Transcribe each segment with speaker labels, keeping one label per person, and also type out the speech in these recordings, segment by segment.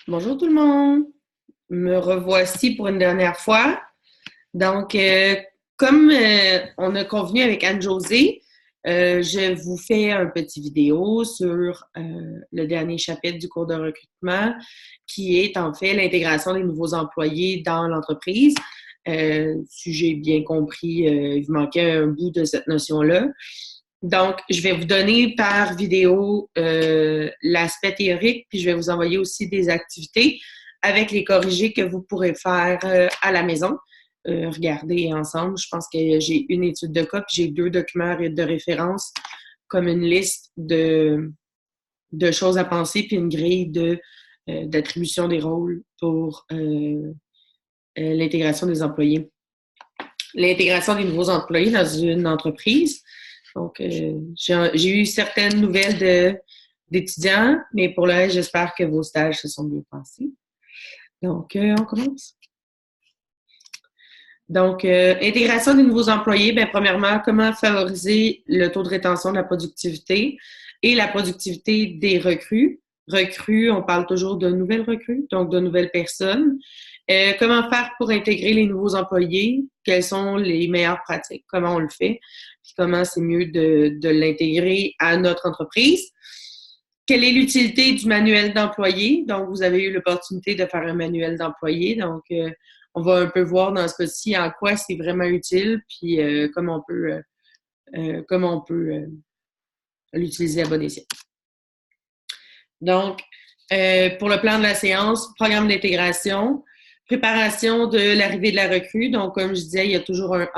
Speaker 1: Bonjour tout le monde, me revoici pour une dernière fois. Donc, comme on a convenu avec Anne-Josée, je vous fais un petit vidéo sur le dernier chapitre du cours de recrutement, qui est en fait l'intégration des nouveaux employés dans l'entreprise. Si j'ai bien compris, il vous manquait un bout de cette notion-là. Donc, je vais vous donner par vidéo l'aspect théorique, puis je vais vous envoyer aussi des activités avec les corrigés que vous pourrez faire à la maison. Regarder ensemble. Je pense que j'ai une étude de cas, puis j'ai deux documents de référence comme une liste de choses à penser, puis une grille d'attribution des rôles pour l'intégration des employés. L'intégration des nouveaux employés dans une entreprise. Donc, j'ai eu certaines nouvelles d'étudiants, mais pour le reste, j'espère que vos stages se sont bien passés. Donc, on commence. Donc, intégration des nouveaux employés, bien, premièrement, comment favoriser le taux de rétention de la productivité et la productivité des recrues. Recrues, on parle toujours de nouvelles recrues, donc de nouvelles personnes. Comment faire pour intégrer les nouveaux employés? Quelles sont les meilleures pratiques? Comment on le fait? Puis comment c'est mieux de l'intégrer à notre entreprise? Quelle est l'utilité du manuel d'employé? Donc, vous avez eu l'opportunité de faire un manuel d'employé. Donc, on va un peu voir dans ce cas-ci en quoi c'est vraiment utile, puis comment on peut l'utiliser à bon escient. Donc, pour le plan de la séance, programme d'intégration, préparation de l'arrivée de la recrue. Donc, comme je disais, il y a toujours un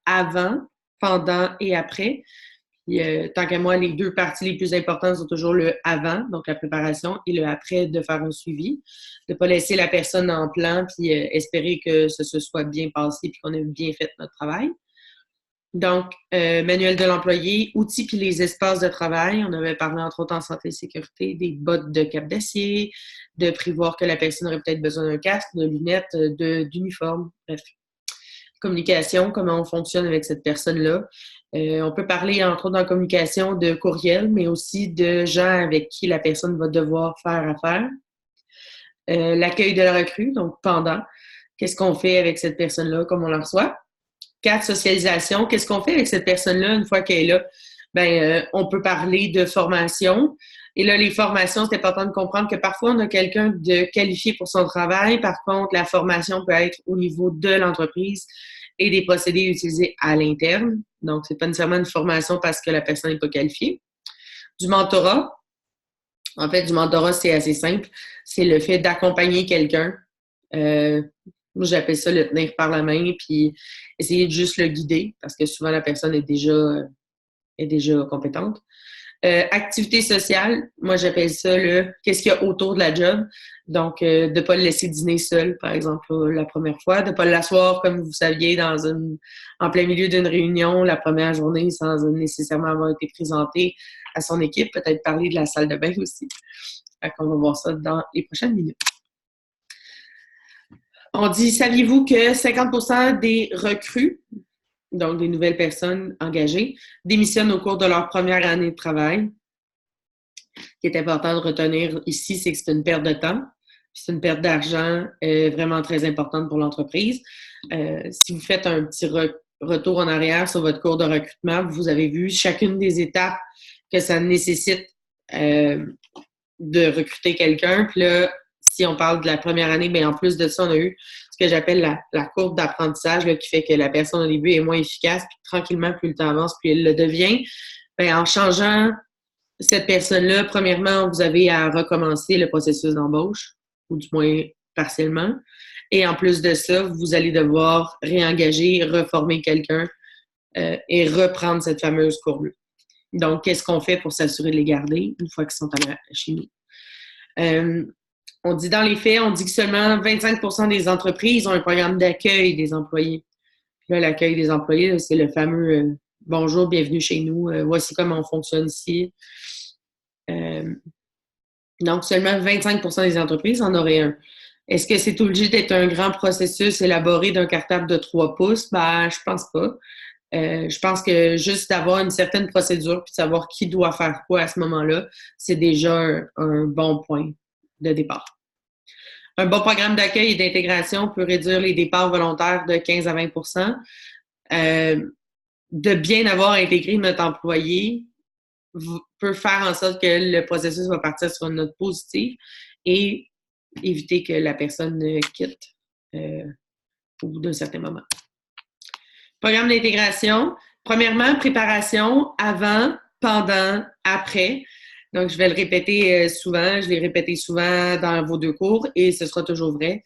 Speaker 1: avant, pendant et après. Puis, tant qu'à moi, les deux parties les plus importantes sont toujours le avant, donc la préparation, et le après de faire un suivi. De ne pas laisser la personne en plan puis espérer que ce se soit bien passé puis qu'on ait bien fait notre travail. Donc, manuel de l'employé, outils puis les espaces de travail. On avait parlé entre autres en santé et sécurité, des bottes de cap d'acier, de prévoir que la personne aurait peut-être besoin d'un casque, de lunettes, d'uniforme, bref. Communication, comment on fonctionne avec cette personne-là. On peut parler, entre autres, dans la communication de courriel, mais aussi de gens avec qui la personne va devoir faire affaire. L'accueil de la recrue, donc pendant. Qu'est-ce qu'on fait avec cette personne-là, comme on la reçoit? 4, socialisation. Qu'est-ce qu'on fait avec cette personne-là une fois qu'elle est là? Ben, on peut parler de formation. Et là, les formations, c'est important de comprendre que parfois, on a quelqu'un de qualifié pour son travail. Par contre, la formation peut être au niveau de l'entreprise et des procédés utilisés à l'interne. Donc, c'est pas nécessairement une formation parce que la personne n'est pas qualifiée. Du mentorat. En fait, du mentorat, c'est assez simple. C'est le fait d'accompagner quelqu'un. Moi, j'appelle ça le tenir par la main, puis essayer de juste le guider, parce que souvent, la personne est déjà compétente. Activité sociale, moi, j'appelle ça le qu'est-ce qu'il y a autour de la job. Donc, de ne pas le laisser dîner seul, par exemple, la première fois, de ne pas l'asseoir, comme vous saviez, en plein milieu d'une réunion la première journée sans nécessairement avoir été présenté à son équipe. Peut-être parler de la salle de bain aussi. Fait qu'on va voir ça dans les prochaines minutes. On dit, saviez-vous que 50% des recrues, donc des nouvelles personnes engagées, démissionnent au cours de leur première année de travail? Ce qui est important de retenir ici, c'est que c'est une perte de temps, c'est une perte d'argent vraiment très importante pour l'entreprise. Si vous faites un petit retour en arrière sur votre cours de recrutement, vous avez vu chacune des étapes que ça nécessite de recruter quelqu'un. Puis là, si on parle de la première année, bien en plus de ça, on a eu ce que j'appelle la courbe d'apprentissage là, qui fait que la personne au début est moins efficace, puis tranquillement, plus le temps avance, plus elle le devient. Bien, en changeant cette personne-là, premièrement, vous avez à recommencer le processus d'embauche, ou du moins partiellement. Et en plus de ça, vous allez devoir réengager, reformer quelqu'un et reprendre cette fameuse courbe-là. Donc, qu'est-ce qu'on fait pour s'assurer de les garder une fois qu'ils sont chez nous? On dit dans les faits, on dit que seulement 25% des entreprises ont un programme d'accueil des employés. Là, l'accueil des employés, c'est le fameux bonjour, bienvenue chez nous, voici comment on fonctionne ici. Donc, seulement 25% des entreprises en auraient un. Est-ce que c'est obligé d'être un grand processus élaboré d'un cartable de 3 pouces? Ben, je pense pas. Je pense que juste d'avoir une certaine procédure puis de savoir qui doit faire quoi à ce moment-là, c'est déjà un bon point de départ. Un bon programme d'accueil et d'intégration peut réduire les départs volontaires de 15 à 20 de bien avoir intégré notre employé peut faire en sorte que le processus va partir sur une note positive et éviter que la personne quitte au bout d'un certain moment. Programme d'intégration. Premièrement, préparation avant, pendant, après. Donc, je vais le répéter souvent. Je l'ai répété souvent dans vos 2 cours et ce sera toujours vrai.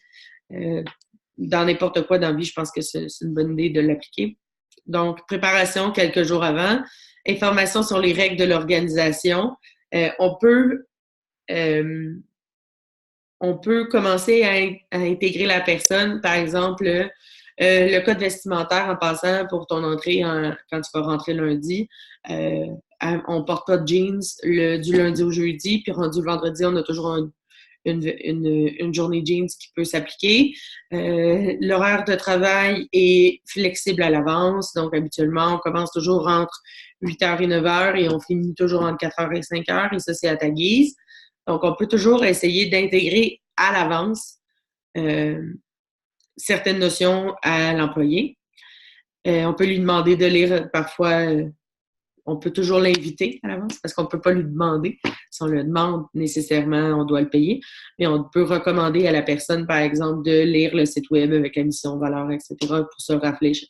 Speaker 1: Dans n'importe quoi dans la vie, je pense que c'est une bonne idée de l'appliquer. Donc, préparation quelques jours avant. Information sur les règles de l'organisation. On peut commencer à intégrer la personne, par exemple, le code vestimentaire en passant pour ton entrée quand tu vas rentrer lundi. On porte pas de jeans du lundi au jeudi, puis rendu le vendredi, on a toujours une journée jeans qui peut s'appliquer. L'horaire de travail est flexible à l'avance, donc habituellement, on commence toujours entre 8h et 9h et on finit toujours entre 4h et 5h, et ça, c'est à ta guise. Donc, on peut toujours essayer d'intégrer à l'avance certaines notions à l'employé. On peut lui demander de lire parfois, on peut toujours l'inviter à l'avance parce qu'on ne peut pas lui demander. Si on le demande nécessairement, on doit le payer. Mais on peut recommander à la personne, par exemple, de lire le site web avec la mission, valeur, etc. pour se rafraîchir.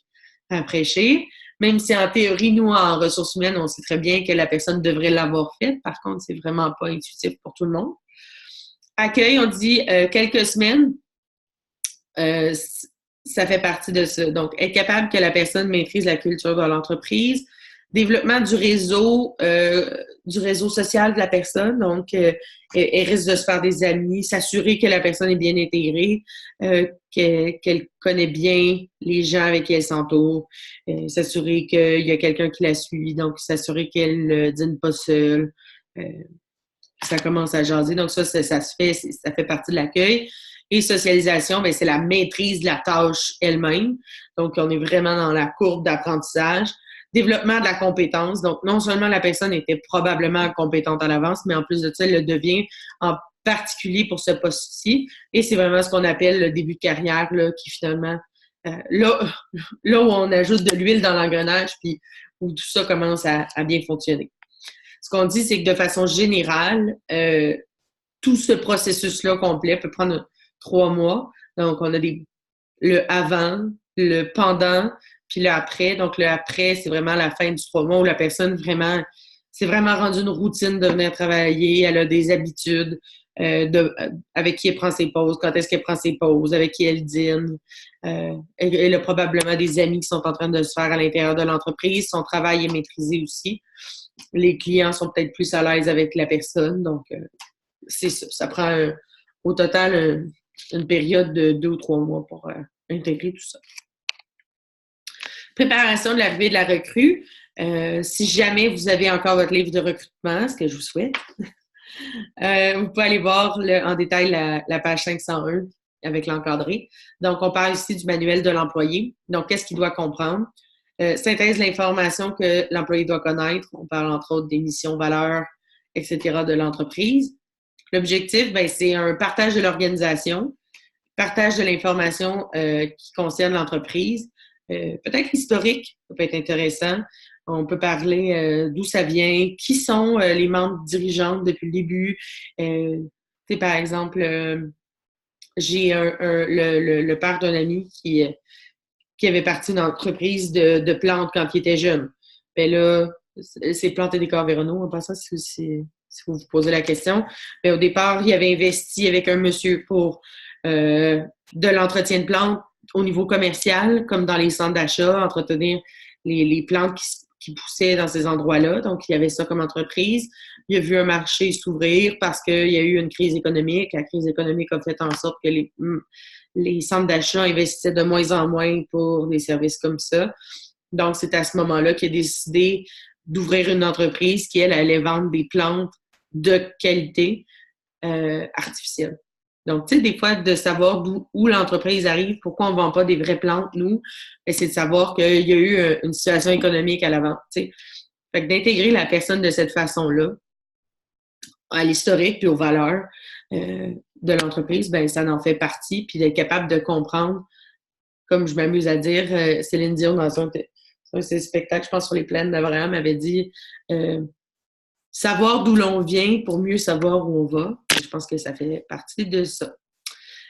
Speaker 1: Même si en théorie, nous, en ressources humaines, on sait très bien que la personne devrait l'avoir fait. Par contre, c'est vraiment pas intuitif pour tout le monde. Accueil, on dit quelques semaines. Ça fait partie de ça. Donc, être capable que la personne maîtrise la culture de l'entreprise. Développement du réseau social de la personne. Donc, elle risque de se faire des amis, s'assurer que la personne est bien intégrée, qu'elle connaît bien les gens avec qui elle s'entoure, s'assurer qu'il y a quelqu'un qui la suit, donc s'assurer qu'elle ne dîne pas seule. Ça commence à jaser. Donc, ça fait partie de l'accueil. Et socialisation, bien, c'est la maîtrise de la tâche elle-même. Donc, on est vraiment dans la courbe d'apprentissage. Développement de la compétence. Donc, non seulement la personne était probablement compétente à l'avance, mais en plus de ça, elle le devient en particulier pour ce poste-ci. Et c'est vraiment ce qu'on appelle le début de carrière, là, qui finalement, là où on ajoute de l'huile dans l'engrenage, puis où tout ça commence à bien fonctionner. Ce qu'on dit, c'est que de façon générale, tout ce processus-là complet peut prendre 3 mois. Donc, on a le avant, le pendant, puis le après. Donc, le après, c'est vraiment la fin du 3 mois où la personne vraiment, c'est vraiment rendu une routine de venir travailler. Elle a des habitudes avec qui elle prend ses pauses, quand est-ce qu'elle prend ses pauses, avec qui elle dîne. Elle a probablement des amis qui sont en train de se faire à l'intérieur de l'entreprise. Son travail est maîtrisé aussi. Les clients sont peut-être plus à l'aise avec la personne. Donc, c'est ça. Ça prend au total une période de 2 ou 3 mois pour intégrer tout ça. Préparation de l'arrivée de la recrue. Si jamais vous avez encore votre livre de recrutement, ce que je vous souhaite, vous pouvez aller voir en détail la page 501 avec l'encadré. Donc, on parle ici du manuel de l'employé. Donc, qu'est-ce qu'il doit comprendre? Synthèse l'information que l'employé doit connaître. On parle entre autres des missions, valeurs, etc. de l'entreprise. L'objectif, ben, c'est un partage de l'organisation, partage de l'information qui concerne l'entreprise. Peut-être l'historique, ça peut être intéressant. On peut parler d'où ça vient, qui sont les membres dirigeants depuis le début. Par exemple, j'ai le père d'un ami qui avait parti d'une entreprise de plantes quand il était jeune. Ben là, c'est Plantes et Décors Véronneau, en passant, si vous vous posez la question. Mais au départ, il avait investi avec un monsieur pour de l'entretien de plantes au niveau commercial, comme dans les centres d'achat, entretenir les plantes qui poussaient dans ces endroits-là. Donc, il y avait ça comme entreprise. Il a vu un marché s'ouvrir parce qu'il y a eu une crise économique. La crise économique a fait en sorte que les centres d'achat investissaient de moins en moins pour des services comme ça. Donc, c'est à ce moment-là qu'il a décidé d'ouvrir une entreprise qui, elle, allait vendre des plantes de qualité artificielle. Donc, tu sais, des fois, de savoir où l'entreprise arrive, pourquoi on ne vend pas des vraies plantes, nous, c'est de savoir qu'il y a eu une situation économique à l'avant, tu sais. Fait que d'intégrer la personne de cette façon-là, à l'historique puis aux valeurs. de l'entreprise, ben ça en fait partie, puis d'être capable de comprendre, comme je m'amuse à dire, Céline Dion dans un de ses spectacles, je pense sur les plaines d'Abraham, avait dit savoir d'où l'on vient pour mieux savoir où on va. Je pense que ça fait partie de ça.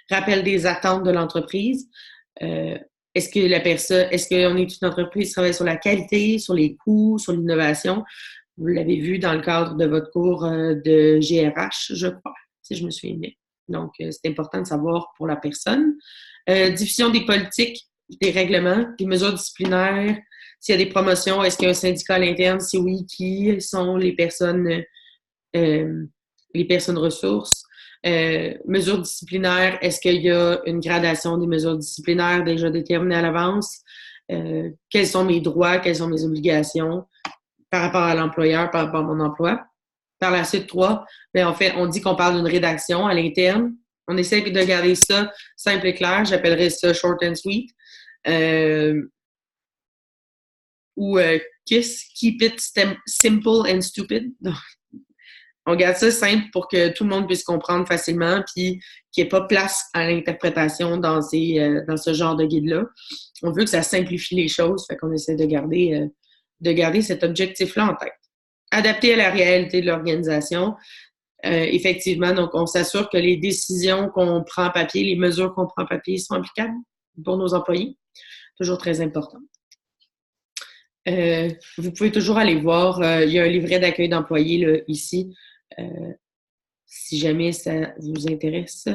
Speaker 1: Rappel des attentes de l'entreprise. Est-ce qu'on est une entreprise qui travaille sur la qualité, sur les coûts, sur l'innovation? Vous l'avez vu dans le cadre de votre cours de GRH, je crois, si je me souviens bien. Donc, c'est important de savoir pour la personne. Diffusion des politiques, des règlements, des mesures disciplinaires. S'il y a des promotions, est-ce qu'il y a un syndicat à l'interne? Si oui, qui sont les personnes ressources? Mesures disciplinaires, est-ce qu'il y a une gradation des mesures disciplinaires déjà déterminées à l'avance? Quels sont mes droits, quelles sont mes obligations par rapport à l'employeur, par rapport à mon emploi? Par la suite, 3, bien, en fait, on dit qu'on parle d'une rédaction à l'interne. On essaie de garder ça simple et clair. J'appellerais ça short and sweet. Ou keep it simple and stupid. Donc, on garde ça simple pour que tout le monde puisse comprendre facilement, puis qu'il n'y ait pas place à l'interprétation dans ce genre de guide-là. On veut que ça simplifie les choses, fait qu'on essaie de garder cet objectif-là en tête. Adapté à la réalité de l'organisation. Effectivement, donc on s'assure que les décisions qu'on prend en papier, les mesures qu'on prend en papier sont applicables pour nos employés. Toujours très important. Vous pouvez toujours aller voir, il y a un livret d'accueil d'employés là, ici, si jamais ça vous intéresse.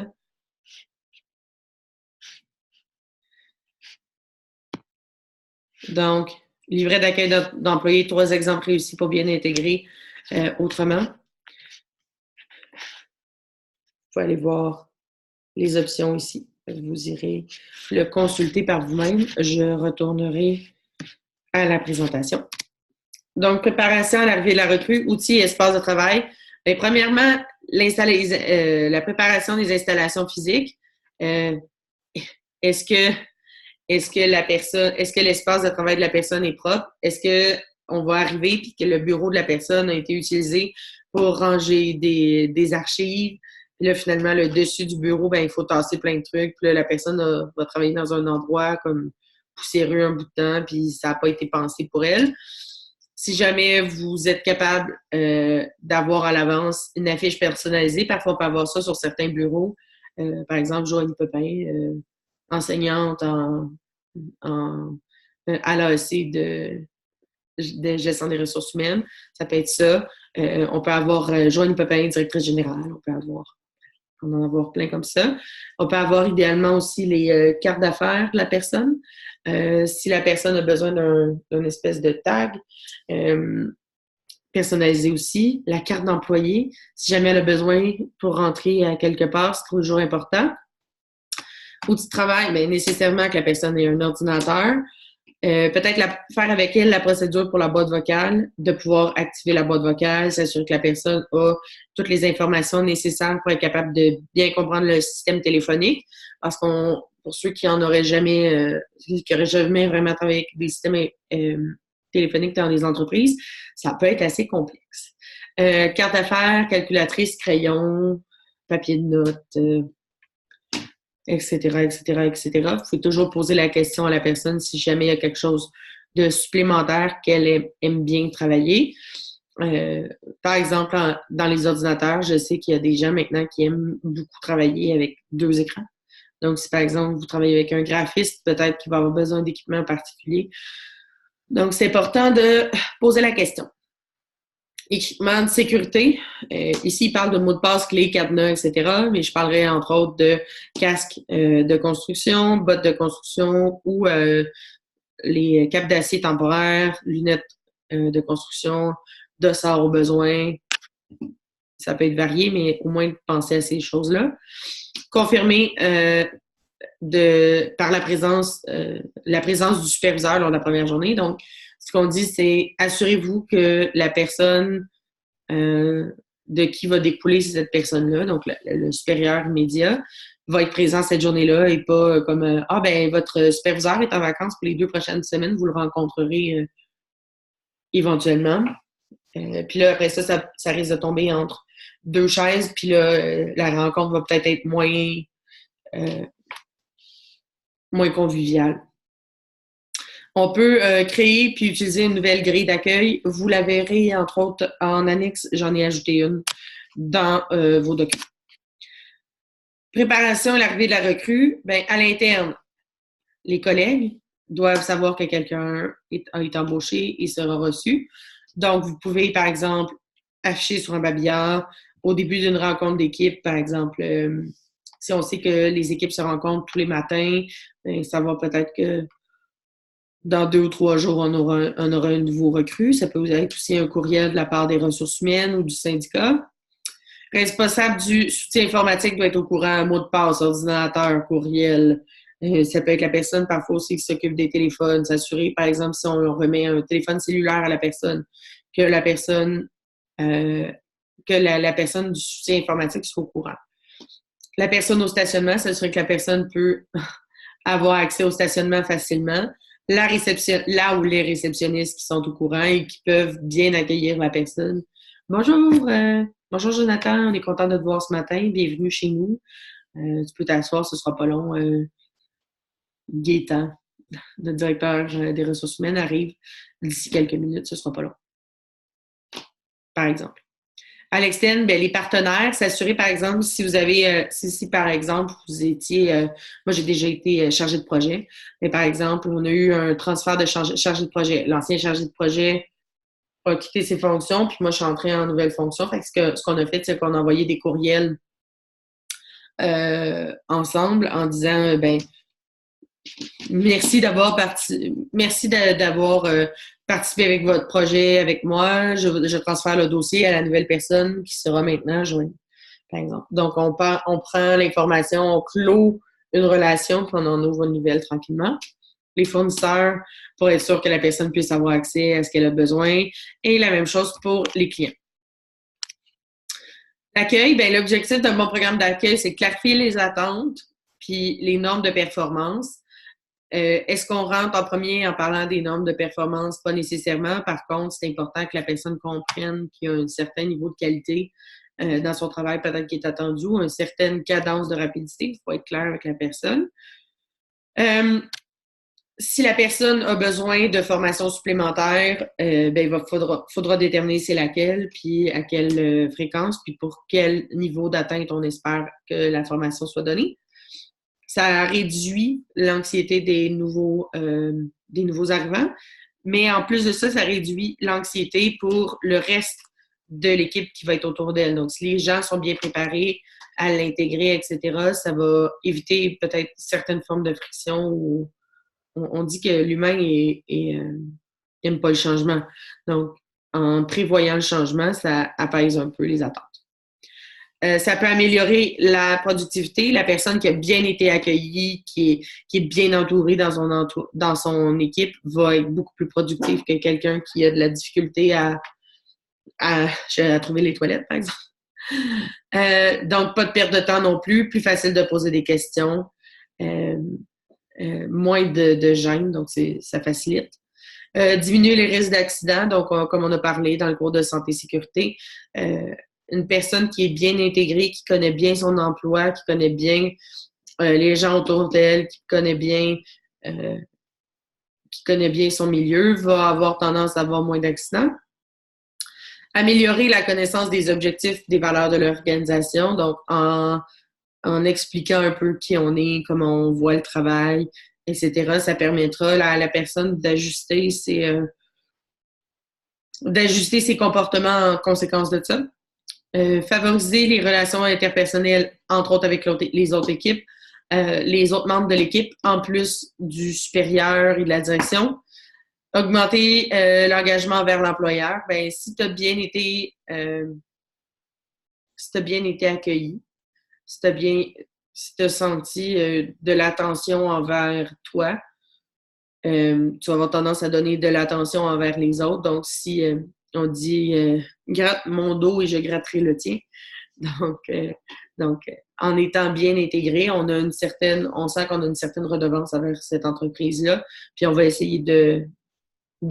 Speaker 1: Donc, livret d'accueil d'employés, 3 exemples réussis pour bien intégrer autrement. Vous pouvez aller voir les options ici. Vous irez le consulter par vous-même. Je retournerai à la présentation. Donc, préparation à l'arrivée de la recrue, outils et espaces de travail. Bien, premièrement, la préparation des installations physiques. Est-ce que l'espace de travail de la personne est propre? Est-ce qu'on va arriver et que le bureau de la personne a été utilisé pour ranger des archives? Puis là, finalement, le dessus du bureau, ben, il faut tasser plein de trucs. Puis là, la personne va travailler dans un endroit comme poussiéreux un bout de temps, puis ça n'a pas été pensé pour elle. Si jamais vous êtes capable d'avoir à l'avance une affiche personnalisée, parfois on peut avoir ça sur certains bureaux. Par exemple, Joanie Pepin, enseignante à l'AEC de gestion des ressources humaines. Ça peut être ça. On peut avoir Joanie Pepin, directrice générale. On en avoir plein comme ça. On peut avoir idéalement aussi les cartes d'affaires de la personne. Si la personne a besoin d'une espèce de tag, personnalisé aussi. La carte d'employé, si jamais elle a besoin pour rentrer à quelque part, c'est toujours important. Outils de travail, bien, nécessairement que la personne ait un ordinateur. Peut-être faire avec elle la procédure pour la boîte vocale, de pouvoir activer la boîte vocale, s'assurer que la personne a toutes les informations nécessaires pour être capable de bien comprendre le système téléphonique. Parce pour ceux qui n'auraient jamais vraiment travaillé avec des systèmes téléphoniques dans les entreprises, ça peut être assez complexe. Carte d'affaires, calculatrice, crayon, papier de notes, etc., etc., etc. Vous pouvez toujours poser la question à la personne si jamais il y a quelque chose de supplémentaire qu'elle aime bien travailler. Par exemple, dans les ordinateurs, je sais qu'il y a des gens maintenant qui aiment beaucoup travailler avec 2 écrans. Donc, si par exemple, vous travaillez avec un graphiste, peut-être qu'il va avoir besoin d'équipements particuliers. Donc, c'est important de poser la question. Équipement de sécurité. Ici, il parle de mots de passe, clés, cadenas, etc. Mais je parlerai entre autres de casques de construction, bottes de construction ou les capes d'acier temporaires, lunettes de construction, dossards au besoin. Ça peut être varié, mais au moins penser à ces choses-là. Confirmer par la présence du superviseur lors de la première journée. Donc, ce qu'on dit, c'est assurez-vous que la personne de qui va découler cette personne-là, donc le supérieur immédiat, va être présent cette journée-là et pas comme votre superviseur est en vacances pour les 2 prochaines semaines, vous le rencontrerez éventuellement. Puis là, après ça risque de tomber entre deux chaises, puis là, la rencontre va peut-être être euh, moins conviviale. On peut créer puis utiliser une nouvelle grille d'accueil. Vous la verrez, entre autres, en annexe. J'en ai ajouté une dans vos documents. Préparation à l'arrivée de la recrue. Bien, à l'interne, les collègues doivent savoir que quelqu'un a été embauché et sera reçu. Donc, vous pouvez, par exemple, afficher sur un babillard au début d'une rencontre d'équipe, par exemple, si on sait que les équipes se rencontrent tous les matins, bien, ça va peut-être que dans 2 ou 3 jours, on aura un nouveau recrue. Ça peut être aussi un courriel de la part des ressources humaines ou du syndicat. Responsable du soutien informatique doit être au courant, mot de passe, ordinateur, courriel. Ça peut être la personne parfois aussi qui s'occupe des téléphones, s'assurer, par exemple, si on remet un téléphone cellulaire à la personne, que la personne, la personne du soutien informatique soit au courant. La personne au stationnement, s'assurer que la personne peut avoir accès au stationnement facilement. Là où les réceptionnistes qui sont au courant et qui peuvent bien accueillir la personne. Bonjour Jonathan, on est content de te voir ce matin. Bienvenue chez nous. Tu peux t'asseoir, ce sera pas long. Gaétan, notre directeur des ressources humaines, arrive d'ici quelques minutes, ce sera pas long. Par exemple. À l'externe, bien, les partenaires, s'assurer, par exemple, si vous avez, si par exemple, vous étiez, moi j'ai déjà été chargée de projet, mais par exemple, on a eu un transfert de chargé de projet. L'ancien chargé de projet a quitté ses fonctions, puis moi je suis entrée en nouvelle fonction. Fait que ce qu'on a fait, c'est qu'on a envoyé des courriels ensemble en disant, ben, merci d'avoir participé avec votre projet avec moi. Je transfère le dossier à la nouvelle personne qui sera maintenant joignée, par exemple. Donc, on prend l'information, on clôt une relation, puis on en ouvre une nouvelle tranquillement. Les fournisseurs, pour être sûr que la personne puisse avoir accès à ce qu'elle a besoin. Et la même chose pour les clients. L'accueil, bien, l'objectif d'un bon programme d'accueil, c'est clarifier les attentes puis les normes de performance. Est-ce qu'on rentre en premier en parlant des normes de performance? Pas nécessairement. Par contre, c'est important que la personne comprenne qu'il y a un certain niveau de qualité dans son travail, peut-être qui est attendu, ou une certaine cadence de rapidité. Il faut être clair avec la personne. Si la personne a besoin de formation supplémentaire, ben, faudra déterminer c'est laquelle, puis à quelle fréquence, puis pour quel niveau d'atteinte on espère que la formation soit donnée. Ça réduit l'anxiété des nouveaux arrivants, mais en plus de ça, ça réduit l'anxiété pour le reste de l'équipe qui va être autour d'elle. Donc, si les gens sont bien préparés à l'intégrer, etc., ça va éviter peut-être certaines formes de friction ou on dit que l'humain n'aime pas le changement. Donc, en prévoyant le changement, ça apaise un peu les attentes. Ça peut améliorer la productivité. La personne qui a bien été accueillie, qui est bien entourée dans son équipe, va être beaucoup plus productive que quelqu'un qui a de la difficulté à trouver les toilettes, par exemple. Donc, pas de perte de temps non plus. Plus facile de poser des questions. Moins de gêne, donc ça facilite. Diminuer les risques d'accident, donc comme on a parlé dans le cours de santé-sécurité, une personne qui est bien intégrée, qui connaît bien son emploi, qui connaît bien les gens autour d'elle, qui connaît bien son milieu, va avoir tendance à avoir moins d'accidents. Améliorer la connaissance des objectifs, des valeurs de l'organisation, donc en expliquant un peu qui on est, comment on voit le travail, etc. Ça permettra à la personne d'ajuster ses comportements en conséquence de ça. Favoriser les relations interpersonnelles, entre autres avec les autres équipes, les autres membres de l'équipe, en plus du supérieur et de la direction. Augmenter l'engagement envers l'employeur. Ben, si tu as bien été accueilli, si tu as senti de l'attention envers toi, tu vas avoir tendance à donner de l'attention envers les autres. Donc, si on dit gratte mon dos et je gratterai le tien. Donc, en étant bien intégré, on sent qu'on a une certaine redevance envers cette entreprise-là, puis on va essayer de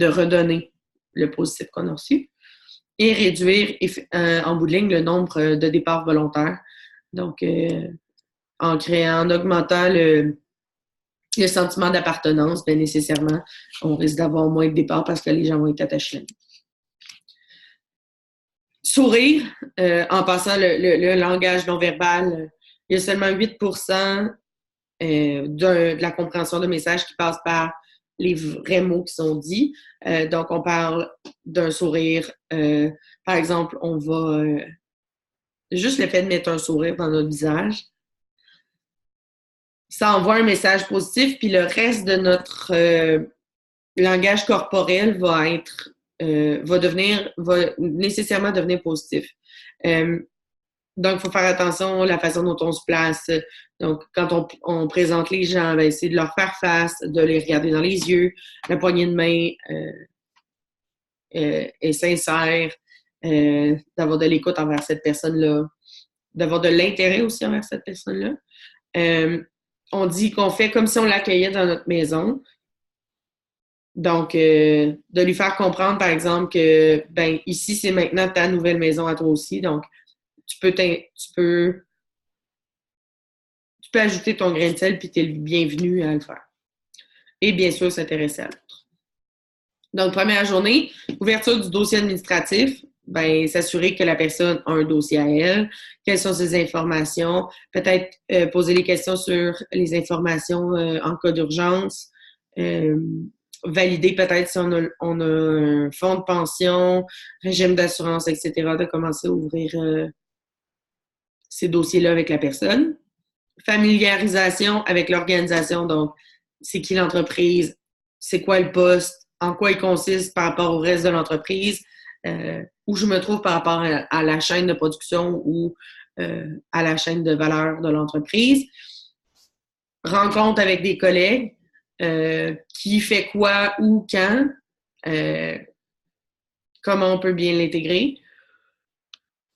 Speaker 1: redonner le positif qu'on a reçu. et réduire en bout de ligne le nombre de départs volontaires. Donc, en augmentant le sentiment d'appartenance, bien nécessairement, on risque d'avoir moins de départs parce que les gens vont être attachés à nous. Sourire, en passant le langage non verbal, il y a seulement 8% de la compréhension de messages qui passe par les vrais mots qui sont dits. Donc, on parle d'un sourire. Par exemple, on va... juste le fait de mettre un sourire dans notre visage, ça envoie un message positif, puis le reste de notre langage corporel va nécessairement devenir positif. Donc, il faut faire attention à la façon dont on se place. Donc, quand on présente les gens, on va essayer de leur faire face, de les regarder dans les yeux. La poignée de main est sincère, d'avoir de l'écoute envers cette personne-là, d'avoir de l'intérêt aussi envers cette personne-là. On dit qu'on fait comme si on l'accueillait dans notre maison. Donc, de lui faire comprendre, par exemple, que ben ici, c'est maintenant ta nouvelle maison à toi aussi. Donc, tu peux ajouter ton grain de sel puis tu es le bienvenu à le faire. Et bien sûr, s'intéresser à l'autre. Donc, première journée, ouverture du dossier administratif. Ben, s'assurer que la personne a un dossier à elle, quelles sont ses informations, peut-être poser des questions sur les informations en cas d'urgence, valider peut-être si on a un fonds de pension, régime d'assurance, etc., de commencer à ouvrir ces dossiers-là avec la personne. Familiarisation avec l'organisation, donc c'est qui l'entreprise, c'est quoi le poste, en quoi il consiste par rapport au reste de l'entreprise, où je me trouve par rapport à la chaîne de production ou à la chaîne de valeur de l'entreprise. Rencontre avec des collègues, qui fait quoi, où, quand, comment on peut bien l'intégrer.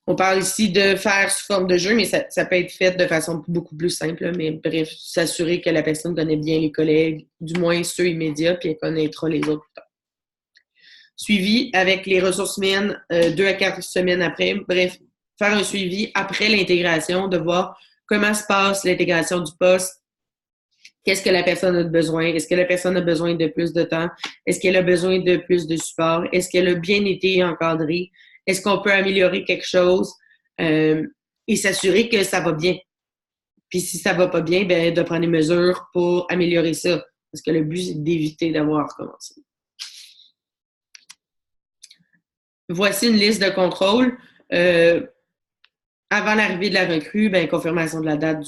Speaker 1: On parle ici de faire sous forme de jeu, mais ça peut être fait de façon beaucoup plus simple. Mais bref, s'assurer que la personne connaît bien les collègues, du moins ceux immédiats, puis elle connaîtra les autres plus tard. Suivi avec les ressources humaines 2 à 4 semaines après. Bref, faire un suivi après l'intégration, de voir comment se passe l'intégration du poste. Qu'est-ce que la personne a besoin? Est-ce que la personne a besoin de plus de temps? Est-ce qu'elle a besoin de plus de support? Est-ce qu'elle a bien été encadrée? Est-ce qu'on peut améliorer quelque chose? Et s'assurer que ça va bien. Puis si ça va pas bien, ben de prendre des mesures pour améliorer ça. Parce que le but, c'est d'éviter d'avoir recommencé. Voici une liste de contrôles. Avant l'arrivée de la recrue, ben, confirmation de la date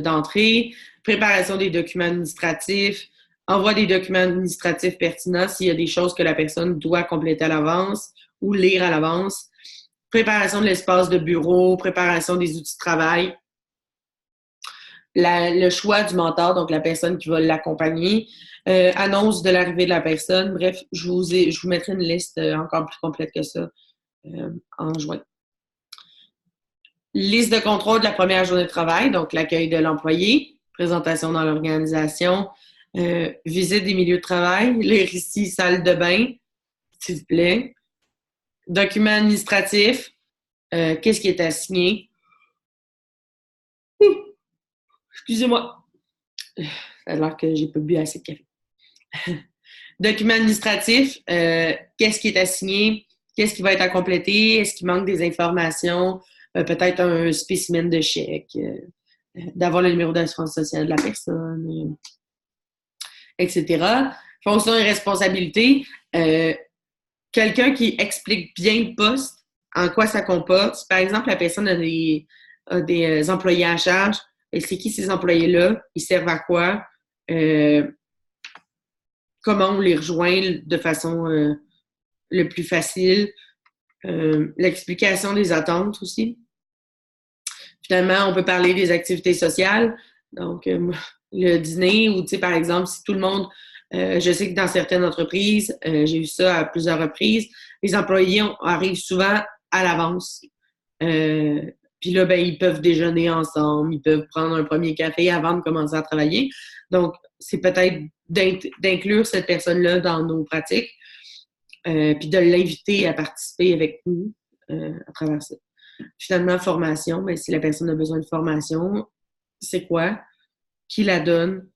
Speaker 1: d'entrée, préparation des documents administratifs, envoi des documents administratifs pertinents s'il y a des choses que la personne doit compléter à l'avance ou lire à l'avance, préparation de l'espace de bureau, préparation des outils de travail, le choix du mentor, donc la personne qui va l'accompagner, annonce de l'arrivée de la personne. Bref, je vous mettrai une liste encore plus complète que ça en juin. Liste de contrôle de la première journée de travail, donc l'accueil de l'employé, présentation dans l'organisation, visite des milieux de travail, lire ici salle de bain, s'il vous plaît, documents administratifs, qu'est-ce qui est assigné. Excusez-moi, ça a l'air que j'ai pas bu assez de café. Documents administratifs, qu'est-ce qui est assigné, qu'est-ce qui va être à compléter, est-ce qu'il manque des informations, peut-être un spécimen de chèque, d'avoir le numéro d'assurance sociale de la personne, etc. Fonction et responsabilité, quelqu'un qui explique bien le poste, en quoi ça comporte. Si, par exemple, la personne a des employés à charge, c'est qui ces employés-là, ils servent à quoi, comment on les rejoint de façon le plus facile, l'explication des attentes aussi. Finalement, on peut parler des activités sociales, donc le dîner ou, tu sais, par exemple, si tout le monde, je sais que dans certaines entreprises, j'ai vu ça à plusieurs reprises, les employés arrivent souvent à l'avance. Puis là, ben, ils peuvent déjeuner ensemble, ils peuvent prendre un premier café avant de commencer à travailler. Donc, c'est peut-être d'inclure cette personne-là dans nos pratiques. puis de l'inviter à participer avec nous à travers ça. Finalement, formation, ben, si la personne a besoin de formation, c'est quoi? Qui la donne?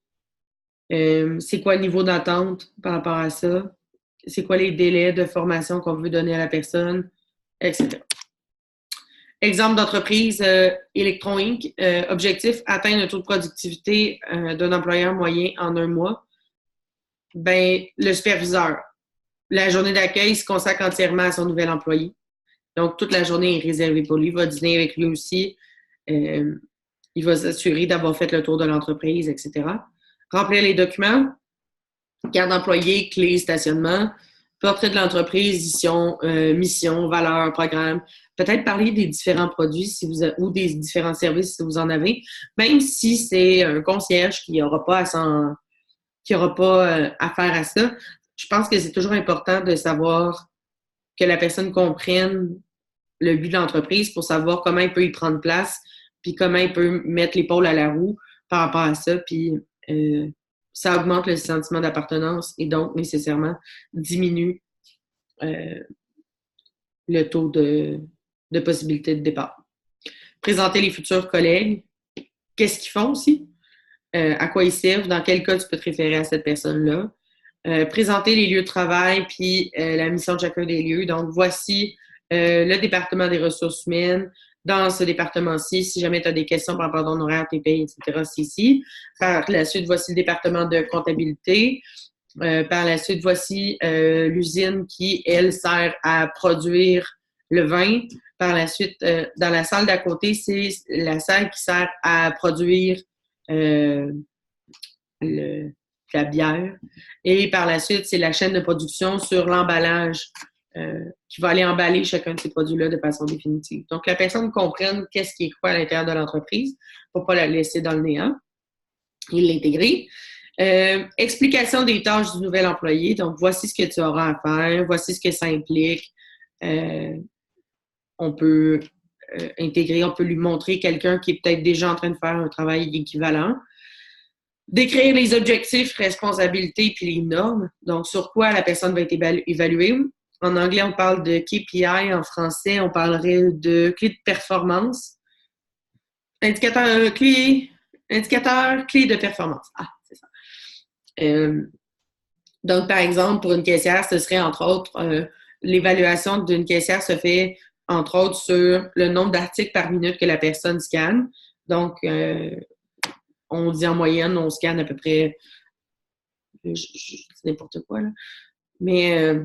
Speaker 1: C'est quoi le niveau d'attente par rapport à ça? C'est quoi les délais de formation qu'on veut donner à la personne, etc. Exemple d'entreprise, Electron Inc. Objectif, atteindre un taux de productivité d'un employeur moyen en 1 mois. Ben, le superviseur, la journée d'accueil se consacre entièrement à son nouvel employé. Donc, toute la journée est réservée pour lui. Il va dîner avec lui aussi. Il va s'assurer d'avoir fait le tour de l'entreprise, etc. Remplir les documents, carte d'employé, clé, stationnement, portrait de l'entreprise, mission, valeur, programme. Peut-être parler des différents produits si vous ou des différents services si vous en avez, même si c'est un concierge qui n'aura pas affaire à ça. Je pense que c'est toujours important de savoir que la personne comprenne le but de l'entreprise pour savoir comment il peut y prendre place, puis comment il peut mettre l'épaule à la roue par rapport à ça, puis ça augmente le sentiment d'appartenance et donc nécessairement diminue le taux de possibilité de départ. Présenter les futurs collègues, qu'est-ce qu'ils font aussi, à quoi ils servent, dans quel cas tu peux te référer à cette personne-là. Présenter les lieux de travail puis la mission de chacun des lieux. Donc, voici le département des ressources humaines. Dans ce département-ci, si jamais tu as des questions par rapport à ton horaire, tes payes, etc., c'est ici. Par la suite, voici le département de comptabilité. Par la suite, voici l'usine qui, elle, sert à produire le vin. Par la suite, dans la salle d'à côté, c'est la salle qui sert à produire la bière. Et par la suite, c'est la chaîne de production sur l'emballage qui va aller emballer chacun de ces produits-là de façon définitive. Donc, la personne comprenne qu'est-ce qui est quoi à l'intérieur de l'entreprise pour ne pas la laisser dans le néant et l'intégrer. Explication des tâches du nouvel employé. Donc, voici ce que tu auras à faire, voici ce que ça implique. On peut intégrer, on peut lui montrer quelqu'un qui est peut-être déjà en train de faire un travail équivalent. Décrire les objectifs, responsabilités puis les normes. Donc, sur quoi la personne va être évaluée. En anglais, on parle de KPI. En français, on parlerait de clé de performance. Indicateur clé de performance. Ah, c'est ça. Donc, par exemple, pour une caissière, ce serait entre autres, l'évaluation d'une caissière se fait entre autres sur le nombre d'articles par minute que la personne scanne. Donc, on dit en moyenne, on scanne à peu près, je dis n'importe quoi, là, mais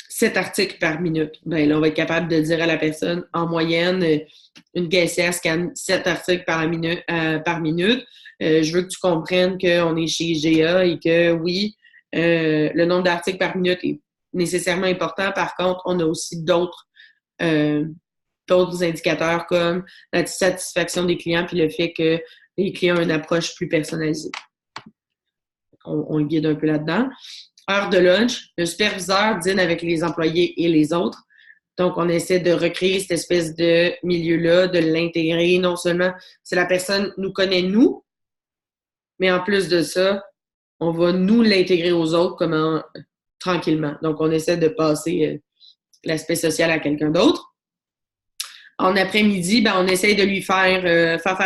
Speaker 1: 7 articles par minute. Ben là, on va être capable de dire à la personne, en moyenne, une caissière scanne 7 articles par minute. Je veux que tu comprennes qu'on est chez IGA et que oui, le nombre d'articles par minute est nécessairement important. Par contre, on a aussi d'autres indicateurs comme la satisfaction des clients puis le fait que les clients ont une approche plus personnalisée. On le guide un peu là-dedans. Heure de lunch, le superviseur dîne avec les employés et les autres. Donc, on essaie de recréer cette espèce de milieu-là, de l'intégrer. Non seulement si la personne nous connaît, nous, mais en plus de ça, on va nous l'intégrer aux autres tranquillement. Donc, on essaie de passer l'aspect social à quelqu'un d'autre. En après-midi, ben, on essaie de lui faire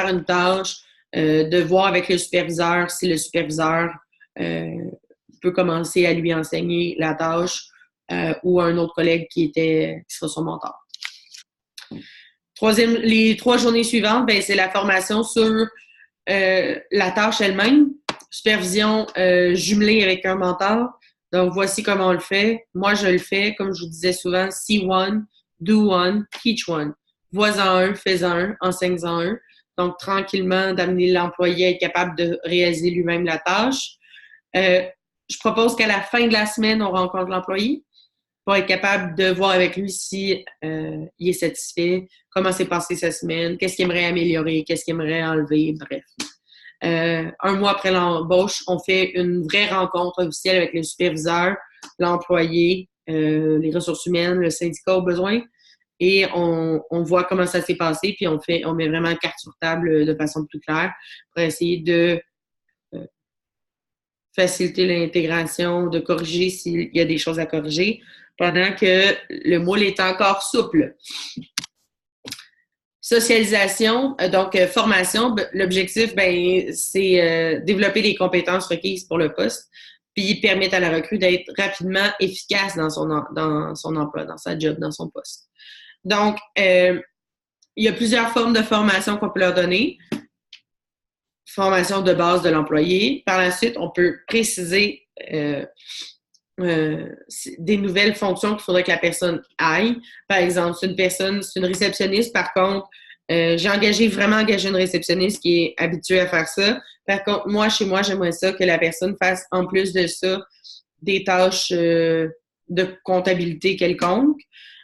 Speaker 1: une tâche, de voir avec le superviseur si le superviseur peut commencer à lui enseigner la tâche ou un autre collègue qui sera son mentor. Les 3 journées suivantes, ben, c'est la formation sur la tâche elle-même, supervision jumelée avec un mentor. Donc, voici comment on le fait. Moi, je le fais, comme je vous disais souvent, see one, do one, teach one. Vois-en un, fais-en un, enseigne-en un. Donc, tranquillement, d'amener l'employé à être capable de réaliser lui-même la tâche. Je propose qu'à la fin de la semaine, on rencontre l'employé pour être capable de voir avec lui si il est satisfait, comment s'est passée sa semaine, qu'est-ce qu'il aimerait améliorer, qu'est-ce qu'il aimerait enlever, bref. 1 mois après l'embauche, on fait une vraie rencontre officielle avec le superviseur, l'employé, les ressources humaines, le syndicat au besoin, et on voit comment ça s'est passé, puis on met vraiment carte sur table de façon plus claire pour essayer de faciliter l'intégration, de corriger s'il y a des choses à corriger. pendant que le moule est encore souple. Socialisation, donc formation, l'objectif, c'est développer les compétences requises pour le poste, puis permettre à la recrue d'être rapidement efficace dans son emploi, dans sa job, dans son poste. Donc, il y a plusieurs formes de formation qu'on peut leur donner. Formation de base de l'employé. Par la suite, on peut préciser des nouvelles fonctions qu'il faudrait que la personne aille. Par exemple, c'est une réceptionniste, par contre, j'ai vraiment engagé une réceptionniste qui est habituée à faire ça. Par contre, moi, chez moi, j'aimerais ça que la personne fasse, en plus de ça, des tâches de comptabilité quelconque.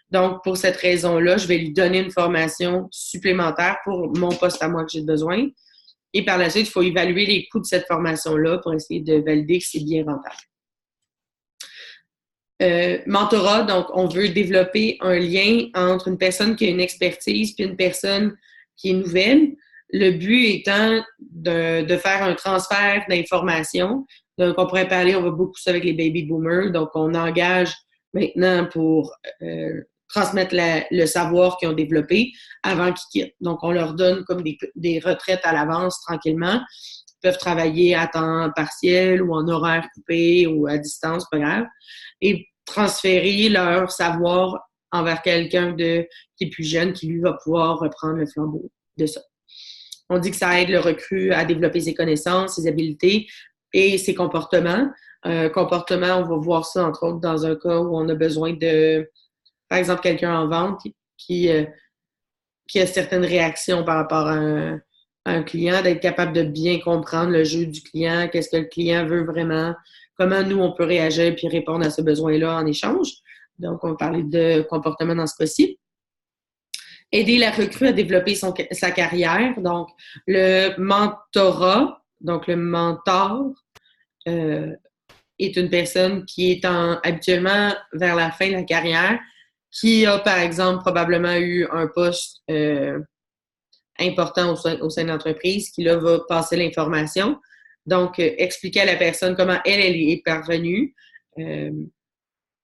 Speaker 1: Donc, pour cette raison-là, je vais lui donner une formation supplémentaire pour mon poste à moi que j'ai besoin. Et par la suite, il faut évaluer les coûts de cette formation-là pour essayer de valider que c'est bien rentable. Mentorat, donc on veut développer un lien entre une personne qui a une expertise puis une personne qui est nouvelle. Le but étant de faire un transfert d'informations. Donc, on pourrait parler, on voit beaucoup ça avec les baby boomers. Donc, on engage maintenant pour transmettre le savoir qu'ils ont développé avant qu'ils quittent. Donc, on leur donne comme des retraites à l'avance tranquillement. Ils peuvent travailler à temps partiel ou en horaire coupé ou à distance, pas grave. Et transférer leur savoir envers quelqu'un qui est plus jeune, qui lui va pouvoir reprendre le flambeau de ça. On dit que ça aide le recrue à développer ses connaissances, ses habiletés et ses comportements. Comportement, on va voir ça, entre autres, dans un cas où on a besoin de, par exemple, quelqu'un en vente qui a certaines réactions par rapport à un client, d'être capable de bien comprendre le jeu du client, qu'est-ce que le client veut vraiment, comment nous, on peut réagir puis répondre à ce besoin-là en échange. Donc, on va parler de comportement dans ce cas-ci. Aider la recrue à développer sa carrière. Donc, le mentorat, donc le mentor, est une personne qui est habituellement vers la fin de la carrière, qui a, par exemple, probablement eu un poste important au sein de l'entreprise, qui, là, va passer l'information. Donc, expliquer à la personne comment elle est parvenue,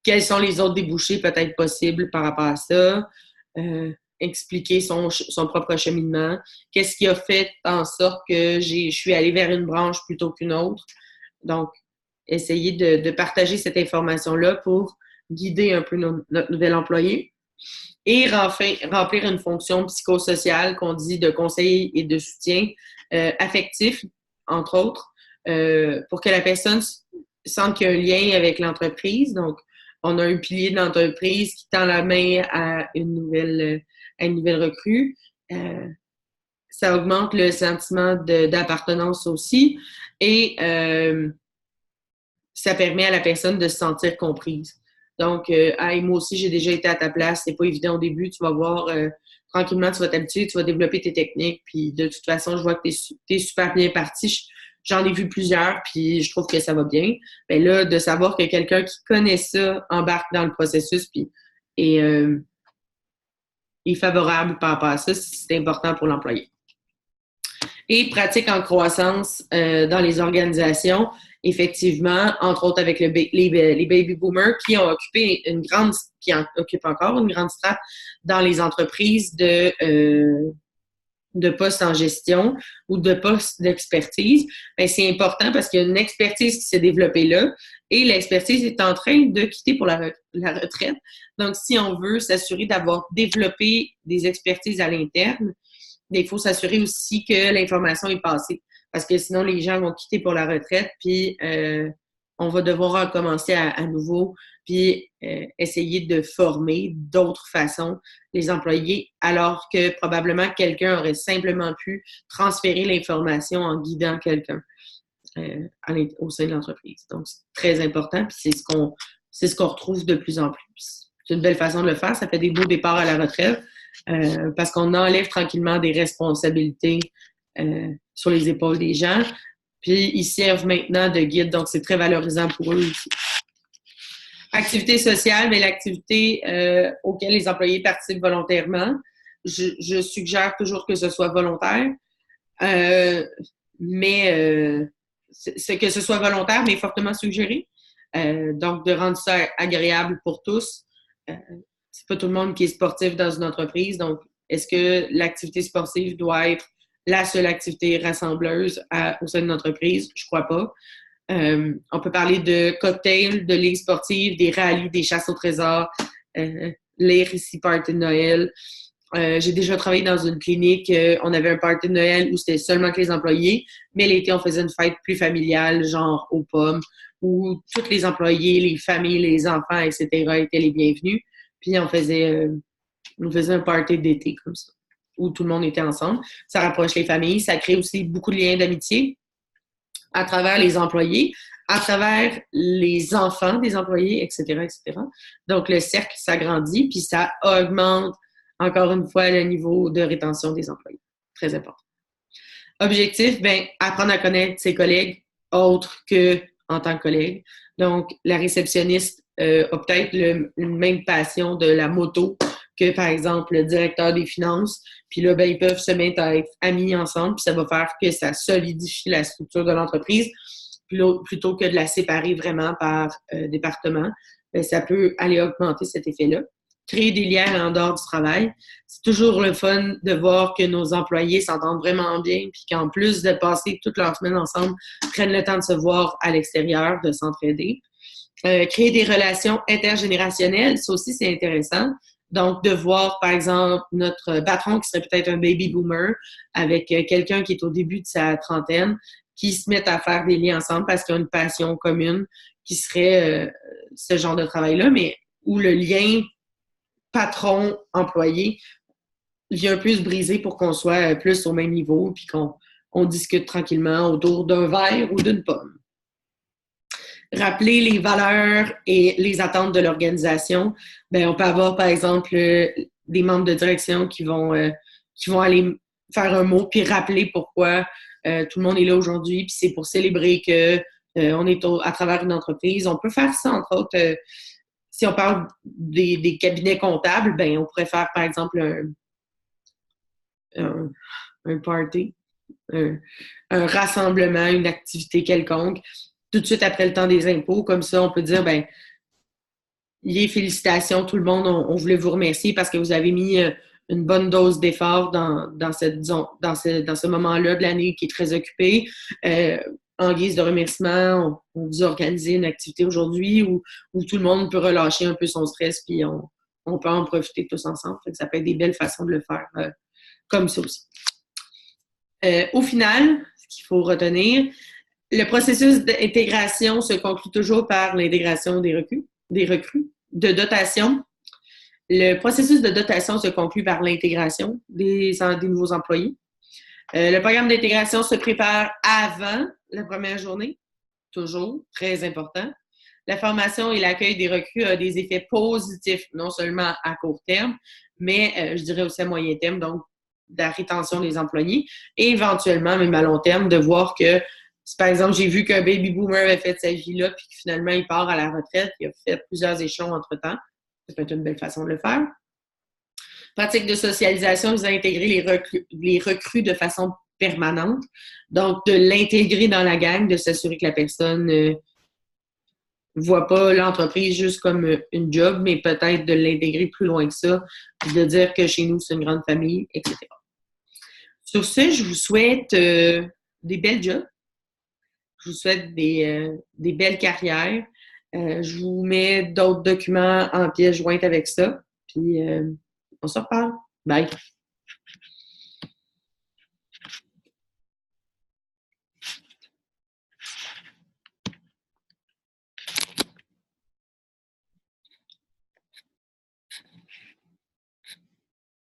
Speaker 1: quels sont les autres débouchés peut-être possibles par rapport à ça, expliquer son propre cheminement, qu'est-ce qui a fait en sorte que je suis allée vers une branche plutôt qu'une autre. Donc, essayer de partager cette information-là pour guider un peu notre nouvel employé. Et remplir une fonction psychosociale qu'on dit de conseil et de soutien affectif, entre autres, pour que la personne sente qu'il y a un lien avec l'entreprise. Donc, on a un pilier de l'entreprise qui tend la main à une nouvelle recrue. Ça augmente le sentiment d'appartenance aussi et ça permet à la personne de se sentir comprise. Donc, hey, moi aussi, j'ai déjà été à ta place. C'est pas évident au début. Tu vas voir, tranquillement, tu vas t'habituer, tu vas développer tes techniques. Puis, de toute façon, je vois que t'es super bien parti. J'en ai vu plusieurs, puis je trouve que ça va bien. Mais là, de savoir que quelqu'un qui connaît ça embarque dans le processus, puis est favorable par rapport à ça, c'est important pour l'employé. Et pratique en croissance dans les organisations. Effectivement, entre autres avec les baby boomers qui ont occupé qui en occupent encore une grande strate dans les entreprises de postes en gestion ou de postes d'expertise. Bien, c'est important parce qu'il y a une expertise qui s'est développée là et l'expertise est en train de quitter pour la retraite. Donc, si on veut s'assurer d'avoir développé des expertises à l'interne, il faut s'assurer aussi que l'information est passée. Parce que sinon, les gens vont quitter pour la retraite, puis on va devoir recommencer à nouveau, puis essayer de former d'autres façons les employés, alors que probablement quelqu'un aurait simplement pu transférer l'information en guidant quelqu'un au sein de l'entreprise. Donc, c'est très important, puis c'est ce qu'on retrouve de plus en plus. C'est une belle façon de le faire. Ça fait des beaux départs à la retraite parce qu'on enlève tranquillement des responsabilités sur les épaules des gens. Puis, ils servent maintenant de guide, donc c'est très valorisant pour eux aussi. Activité sociale, mais l'activité auquel les employés participent volontairement. Je suggère toujours que ce soit volontaire, mais c'est que ce soit volontaire, mais fortement suggéré. Donc, de rendre ça agréable pour tous. C'est pas tout le monde qui est sportif dans une entreprise. Donc, est-ce que l'activité sportive doit être la seule activité rassembleuse au sein d'une entreprise? Je crois pas. On peut parler de cocktails, de ligues sportives, des rallyes, des chasses au trésor, les récits party de Noël. J'ai déjà travaillé dans une clinique, on avait un party de Noël où c'était seulement que les employés, mais l'été, on faisait une fête plus familiale, genre aux pommes, où tous les employés, les familles, les enfants, etc. étaient les bienvenus. Puis on faisait un party d'été comme ça, où tout le monde était ensemble. Ça rapproche les familles, ça crée aussi beaucoup de liens d'amitié à travers les employés, à travers les enfants des employés, etc., etc. Donc, le cercle s'agrandit, puis ça augmente, encore une fois, le niveau de rétention des employés. Très important. Objectif, bien, apprendre à connaître ses collègues autres qu'en tant que collègue. Donc, la réceptionniste a peut-être une même passion de la moto que, par exemple, le directeur des finances. Puis là, ben, ils peuvent se mettre à être amis ensemble, puis ça va faire que ça solidifie la structure de l'entreprise. Plutôt que de la séparer vraiment par département, ben, ça peut aller augmenter cet effet-là. Créer des liens en dehors du travail. C'est toujours le fun de voir que nos employés s'entendent vraiment bien, puis qu'en plus de passer toute leur semaine ensemble, prennent le temps de se voir à l'extérieur, de s'entraider. Créer des relations intergénérationnelles, ça aussi, c'est intéressant. Donc, de voir, par exemple, notre patron qui serait peut-être un baby boomer avec quelqu'un qui est au début de sa trentaine, qui se mettent à faire des liens ensemble parce qu'ils ont une passion commune qui serait ce genre de travail-là, mais où le lien patron-employé vient un peu se briser pour qu'on soit plus au même niveau puis qu'on discute tranquillement autour d'un verre ou d'une pomme. Rappeler les valeurs et les attentes de l'organisation. Bien, on peut avoir, par exemple, des membres de direction qui vont aller faire un mot puis rappeler pourquoi tout le monde est là aujourd'hui, puis c'est pour célébrer que on est à travers une entreprise. On peut faire ça, entre autres, si on parle des cabinets comptables, ben on pourrait faire, par exemple, un party, un rassemblement, une activité quelconque, tout de suite après le temps des impôts. Comme ça, on peut dire, ben, félicitations tout le monde, on voulait vous remercier parce que vous avez mis une bonne dose d'effort dans ce moment-là de l'année qui est très occupé. En guise de remerciement, on vous a organisé une activité aujourd'hui où tout le monde peut relâcher un peu son stress puis on peut en profiter tous ensemble. Ça peut être des belles façons de le faire comme ça aussi. Au final, ce qu'il faut retenir, le processus d'intégration se conclut toujours par l'intégration des recrues, de dotation. Le processus de dotation se conclut par l'intégration des nouveaux employés. Le programme d'intégration se prépare avant la première journée, toujours, très important. La formation et l'accueil des recrues a des effets positifs, non seulement à court terme, mais je dirais aussi à moyen terme, donc de la rétention des employés, et éventuellement, même à long terme, de voir que, si par exemple, j'ai vu qu'un baby boomer a fait sa vie là, puis que finalement, il part à la retraite, il a fait plusieurs échelons entre-temps, ça peut être une belle façon de le faire. Pratique de socialisation, vous intégrer les recrues de façon permanente. Donc, de l'intégrer dans la gang, de s'assurer que la personne ne voit pas l'entreprise juste comme une job, mais peut-être de l'intégrer plus loin que ça, de dire que chez nous, c'est une grande famille, etc. Sur ce, je vous souhaite des belles jobs. Je vous souhaite des belles carrières. Je vous mets d'autres documents en pièces jointes avec ça. Puis, on se reparle. Bye!